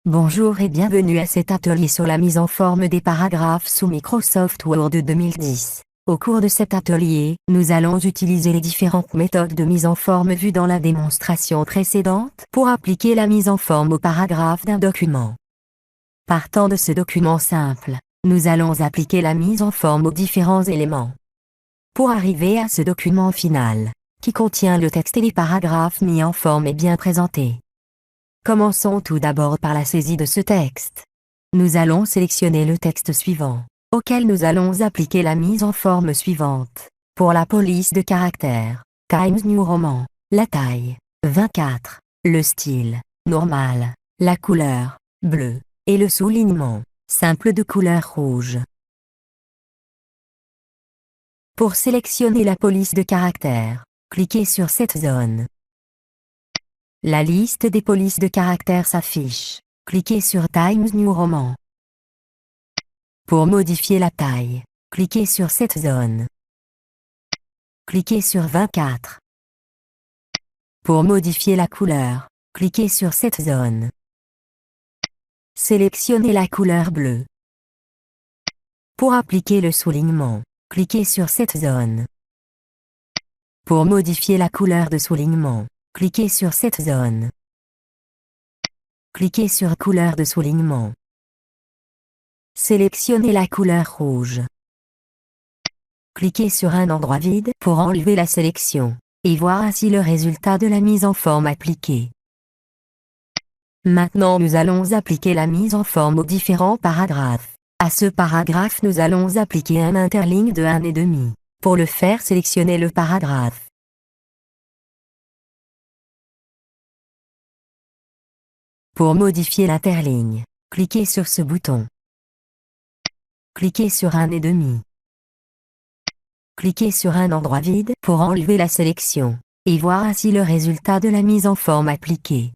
Bonjour et bienvenue à cet atelier sur la mise en forme des paragraphes sous Microsoft Word 2010. Au cours de cet atelier, nous allons utiliser les différentes méthodes de mise en forme vues dans la démonstration précédente pour appliquer la mise en forme au paragraphe d'un document. Partant de ce document simple, nous allons appliquer la mise en forme aux différents éléments. Pour arriver à ce document final, qui contient le texte et les paragraphes mis en forme et bien présentés. Commençons tout d'abord par la saisie de ce texte. Nous allons sélectionner le texte suivant, auquel nous allons appliquer la mise en forme suivante. Pour la police de caractère, Times New Roman, la taille, 24, le style, normal, la couleur, bleu, et le soulignement, simple de couleur rouge. Pour sélectionner la police de caractère, cliquez sur cette zone. La liste des polices de caractère s'affiche. Cliquez sur Times New Roman. Pour modifier la taille, cliquez sur cette zone. Cliquez sur 24. Pour modifier la couleur, cliquez sur cette zone. Sélectionnez la couleur bleue. Pour appliquer le soulignement, cliquez sur cette zone. Pour modifier la couleur de soulignement, cliquez sur cette zone. Cliquez sur couleur de soulignement. Sélectionnez la couleur rouge. Cliquez sur un endroit vide pour enlever la sélection, et voir ainsi le résultat de la mise en forme appliquée. Maintenant nous allons appliquer la mise en forme aux différents paragraphes. À ce paragraphe nous allons appliquer un interligne de 1,5. Pour le faire, sélectionnez le paragraphe. Pour modifier l'interligne, cliquez sur ce bouton. Cliquez sur 1,5. Cliquez sur un endroit vide pour enlever la sélection, et voir ainsi le résultat de la mise en forme appliquée.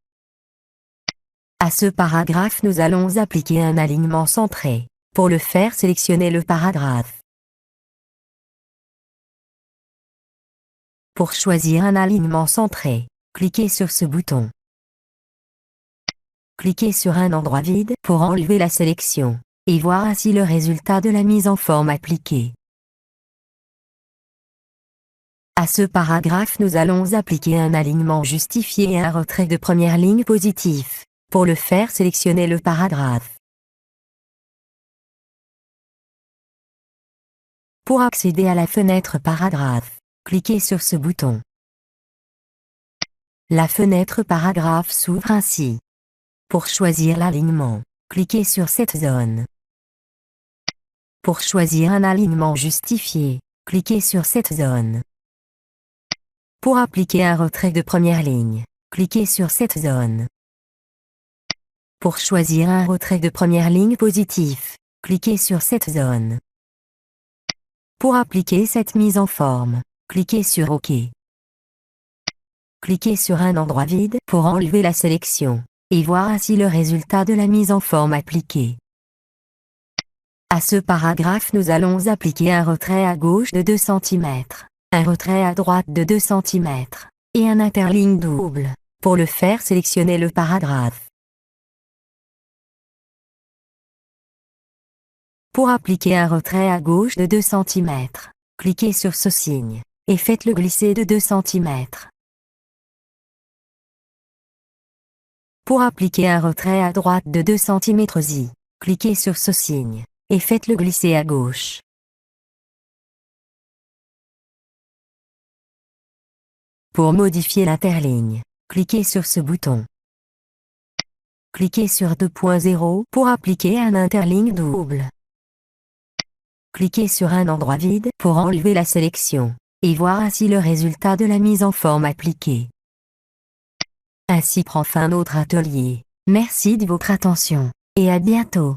À ce paragraphe nous allons appliquer un alignement centré. Pour le faire, sélectionnez le paragraphe. Pour choisir un alignement centré, cliquez sur ce bouton. Cliquez sur un endroit vide pour enlever la sélection, et voir ainsi le résultat de la mise en forme appliquée. À ce paragraphe nous allons appliquer un alignement justifié et un retrait de première ligne positif. Pour le faire, sélectionnez le paragraphe. Pour accéder à la fenêtre paragraphe, cliquez sur ce bouton. La fenêtre paragraphe s'ouvre ainsi. Pour choisir l'alignement, cliquez sur cette zone. Pour choisir un alignement justifié, cliquez sur cette zone. Pour appliquer un retrait de première ligne, cliquez sur cette zone. Pour choisir un retrait de première ligne positif, cliquez sur cette zone. Pour appliquer cette mise en forme, cliquez sur OK. Cliquez sur un endroit vide pour enlever la sélection, et voir ainsi le résultat de la mise en forme appliquée. À ce paragraphe nous allons appliquer un retrait à gauche de 2 cm, un retrait à droite de 2 cm, et un interligne double. Pour le faire, sélectionnez le paragraphe. Pour appliquer un retrait à gauche de 2 cm, cliquez sur ce signe, et faites-le glisser de 2 cm. Pour appliquer un retrait à droite de 2 cm, cliquez sur ce signe, et faites-le glisser à gauche. Pour modifier l'interligne, cliquez sur ce bouton. Cliquez sur 2.0 pour appliquer un interligne double. Cliquez sur un endroit vide pour enlever la sélection, et voir ainsi le résultat de la mise en forme appliquée. Ainsi prend fin notre atelier. Merci de votre attention, et à bientôt.